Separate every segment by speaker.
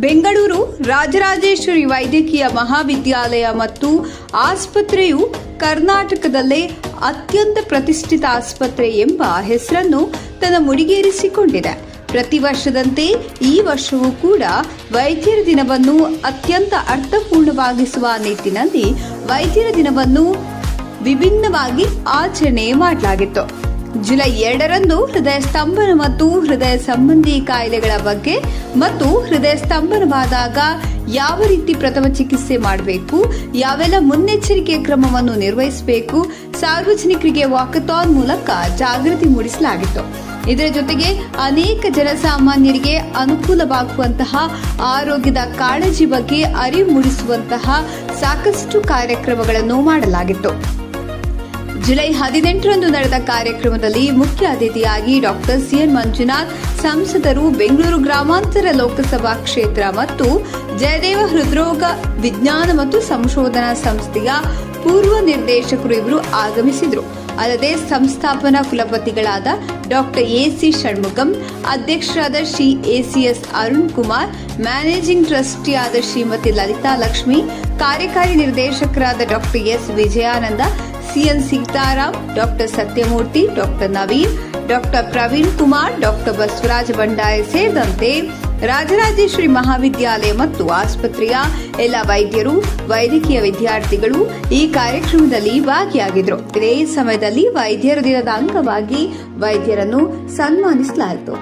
Speaker 1: ಬೆಂಗಳೂರು ರಾಜರಾಜೇಶ್ವರಿ ವೈದ್ಯಕೀಯ ಮಹಾವಿದ್ಯಾಲಯ ಮತ್ತು ಆಸ್ಪತ್ರೆಯು ಕರ್ನಾಟಕದಲ್ಲೇ ಅತ್ಯಂತ ಪ್ರತಿಷ್ಠಿತ ಆಸ್ಪತ್ರೆ ಎಂಬ ಹೆಸರನ್ನು ತನ್ನ ಮುಡಿಗೇರಿಸಿಕೊಂಡಿದೆ. ಪ್ರತಿ ವರ್ಷದಂತೆ ಈ ವರ್ಷವೂ ಕೂಡ ವೈದ್ಯರ ದಿನವನ್ನು ಅತ್ಯಂತ ಅರ್ಥಪೂರ್ಣವಾಗಿಸುವ ನಿಟ್ಟಿನಲ್ಲಿ ವೈದ್ಯರ ದಿನವನ್ನು ವಿಭಿನ್ನವಾಗಿ ಆಚರಣೆ ಮಾಡಲಾಗಿತ್ತು. ಜುಲೈ 2ರಂದು ಹೃದಯ ಸ್ತಂಭನ ಮತ್ತು ಹೃದಯ ಸಂಬಂಧಿ ಕಾಯಿಲೆಗಳ ಬಗ್ಗೆ ಮತ್ತು ಹೃದಯ ಸ್ತಂಭನವಾದಾಗ ಯಾವ ರೀತಿ ಪ್ರಥಮ ಚಿಕಿತ್ಸೆ ಮಾಡಬೇಕು, ಯಾವೆಲ್ಲ ಮುನ್ನೆಚ್ಚರಿಕೆ ಕ್ರಮವನ್ನು ನಿರ್ವಹಿಸಬೇಕು, ಸಾರ್ವಜನಿಕರಿಗೆ ವಾಕಥಾನ್ ಮೂಲಕ ಜಾಗೃತಿ ಮೂಡಿಸಲಾಗಿತ್ತು. ಇದರ ಜೊತೆಗೆ ಅನೇಕ ಜನಸಾಮಾನ್ಯರಿಗೆ ಅನುಕೂಲವಾಗುವಂತಹ ಆರೋಗ್ಯದ ಕಾಳಜಿ ಬಗ್ಗೆ ಅರಿವು ಮೂಡಿಸುವಂತಹ ಸಾಕಷ್ಟು ಕಾರ್ಯಕ್ರಮಗಳನ್ನು ಮಾಡಲಾಗಿತ್ತು. ಜುಲೈ 18ರಂದು ನಡೆದ ಕಾರ್ಯಕ್ರಮದಲ್ಲಿ ಮುಖ್ಯ ಅತಿಥಿಯಾಗಿ ಡಾಕ್ಟರ್ ಸಿಎನ್ ಮಂಜುನಾಥ್, ಸಂಸದರು, ಬೆಂಗಳೂರು ಗ್ರಾಮಾಂತರ ಲೋಕಸಭಾ ಕ್ಷೇತ್ರ ಮತ್ತು ಜಯದೇವ ಹೃದ್ರೋಗ ವಿಜ್ಞಾನ ಮತ್ತು ಸಂಶೋಧನಾ ಸಂಸ್ಥೆಯ ಪೂರ್ವ ನಿರ್ದೇಶಕರು ಇವರು ಆಗಮಿಸಿದರು. ಅಲ್ಲದೆ ಸಂಸ್ಥಾಪನಾ ಕುಲಪತಿಗಳಾದ ಡಾಕ್ಟರ್ ಎಸಿ ಷಣ್ಮುಗಂ, ಅಧ್ಯಕ್ಷರಾದ ಶ್ರೀ ಎಸಿಎಸ್ ಅರುಣ್ ಕುಮಾರ್, ಮ್ಯಾನೇಜಿಂಗ್ ಟ್ರಸ್ಟಿಯಾದ ಶ್ರೀಮತಿ ಲಲಿತಾ ಲಕ್ಷ್ಮಿ, ಕಾರ್ಯಕಾರಿ ನಿರ್ದೇಶಕರಾದ doctor S Vijayananda, C N Sitaram, doctor Satyamurthy, doctor Naveen, doctor Praveen Kumar, doctor Basavaraja Bandaya ಸೇರಿದಂತೆ ರಾಜರಾಜೇಶ್ವರಿ ಮಹಾವಿದ್ಯಾಲಯ ಮತ್ತು ಆಸ್ಪತ್ರೆಯ ಎಲ್ಲ ವೈದ್ಯರು, ವೈದ್ಯಕೀಯ ವಿದ್ಯಾರ್ಥಿಗಳು ಈ ಕಾರ್ಯಕ್ರಮದಲ್ಲಿ ಭಾಗಿಯಾಗಿದ್ದರು. ಇದೇ ಸಮಯದಲ್ಲಿ ವೈದ್ಯರ ದಿನದ ಅಂಗವಾಗಿ ವೈದ್ಯರನ್ನು ಸನ್ಮಾನಿಸಲಾಯಿತು.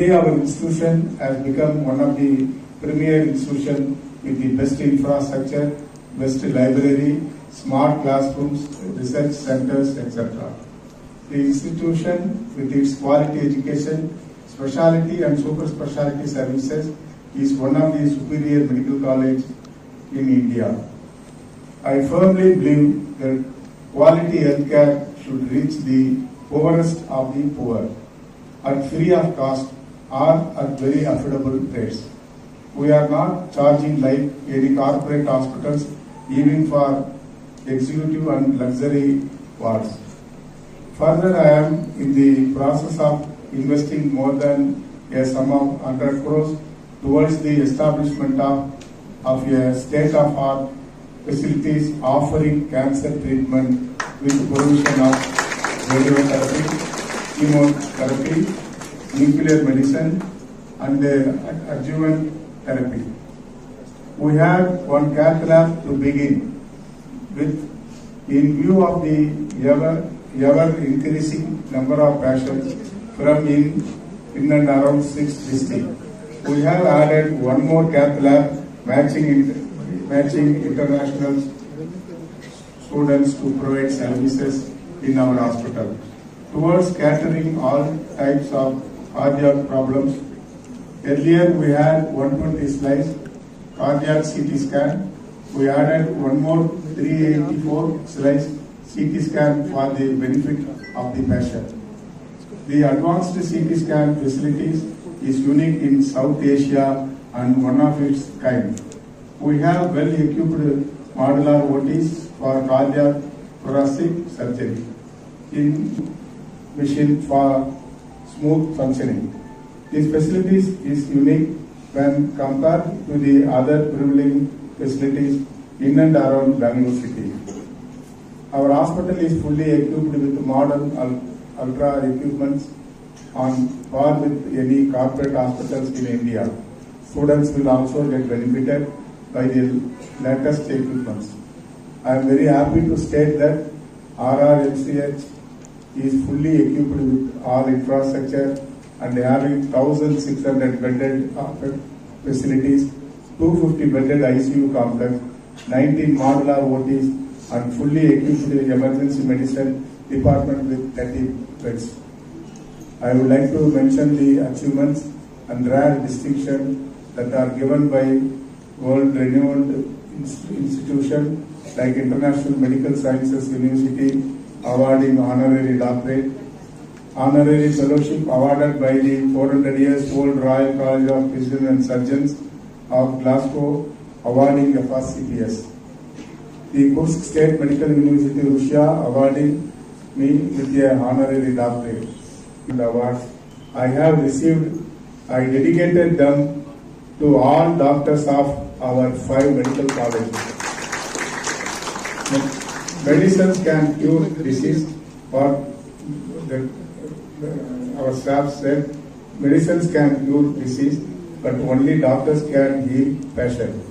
Speaker 2: Today our institution has become one of the premier institutions with the best infrastructure, best library, smart classrooms, research centers, etc. The institution with its quality education, specialty and super specialty services is one of the superior medical colleges in India. I firmly believe that quality healthcare should reach the poorest of the poor at free of cost or at very affordable rates. We are not charging like any corporate hospitals, even for executive and luxury wards. Further, I am in the process of investing more than a sum of 100 crores towards the establishment of a state-of-art facilities offering cancer treatment with provision of radiotherapy, chemotherapy, nuclear medicine and adjuvant therapy. We have one cath lab to begin with in view of the ever increasing number of patients from in and around 6 districts. We have added one more cath lab matching matching international students to provide services in our hospital. Towards catering all types of cardiac problems, earlier we had 120 slides cardiac CT scan. We added one more 384 slides CT scan for the benefit of the patient. The advanced CT scan facilities is unique in South Asia and one of its kind. We have well-equipped modular OTs for cardiac thoracic surgery in machine for smooth functioning. These facilities is unique when compared to the other prevailing facilities in and around Bangalore city. Our hospital is fully equipped with modern ultra equipments on par with any corporate hospitals in India. Students will also get benefited by the latest equipments. I am very happy to state that RRMCH is fully equipped with all infrastructure and having 1,600 bedded facilities, 250 bedded ICU complex, 19 modular OTs, and fully equipped emergency medicine department with 30 beds. I would like to mention the achievements and rare distinction that are given by world-renowned institutions like International Medical Sciences University awarding honorary doctorate, honorary fellowship awarded by the 400 years old Royal College of Physicians and Surgeons of Glasgow awarding the first CPS. The Kursk State Medical University Russia awarding me with a honorary doctorate. The awards I have received, I dedicated them to all doctors of our 5 medical colleges. Medicines can cure disease, or our staff said, medicines can cure disease, but only doctors can heal patient.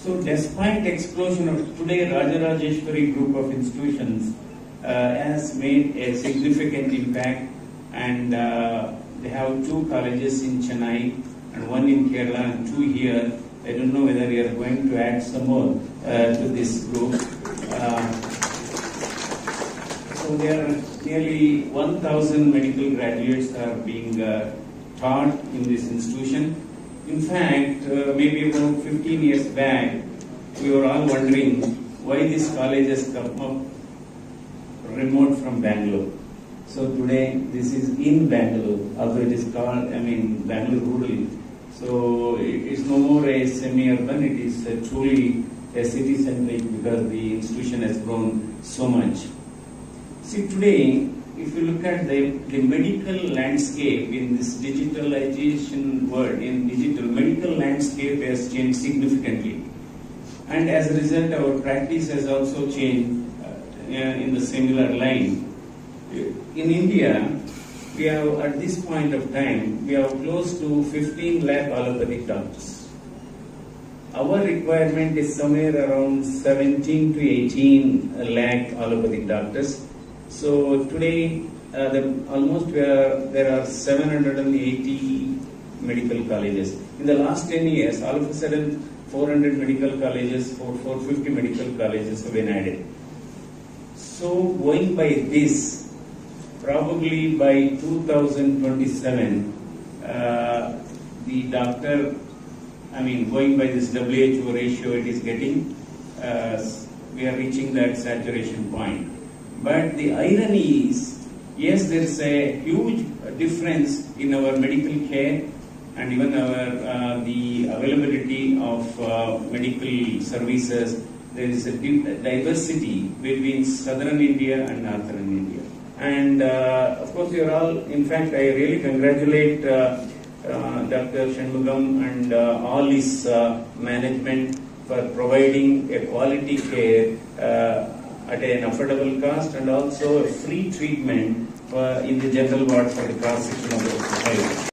Speaker 3: So despite explosion of today, Rajarajeshwari group of institutions has made a significant impact, and they have 2 colleges in Chennai and 1 in Kerala and 2 here. I don't know whether you are going to add some more to this group. So there are nearly 1,000 medical graduates are being taught in this institution. In fact, maybe about 15 years back, we were all wondering why this college has come up remote from Bangalore. So today, this is in Bangalore, although it is called, Bangalore Rural. So it is no more a semi-urban, it is truly a city-centric because the institution has grown so much. See, today, if you look at the medical landscape in this digitalization world, in digital, medical landscape has changed significantly. And as a result, our practice has also changed in the similar line. In India, we have, at this point of time, we have close to 15 lakh allopathic doctors. Our requirement is somewhere around 17 to 18 lakh allopathic doctors. So today, there are 780 medical colleges. In the last 10 years, all of a sudden, 400 medical colleges, 450 medical colleges have been added. So going by this, probably by 2027, the doctor, going by this WHO ratio, it is getting, we are reaching that saturation point. But the irony is, yes, there is a huge difference in our medical care and even our the availability of medical services. There is a diversity between southern India and northern India. And of course, you are all, in fact, I really congratulate Dr. Shanmugam and all his management for providing a quality care at an affordable cost and also a free treatment in the general ward for the cross section of the society.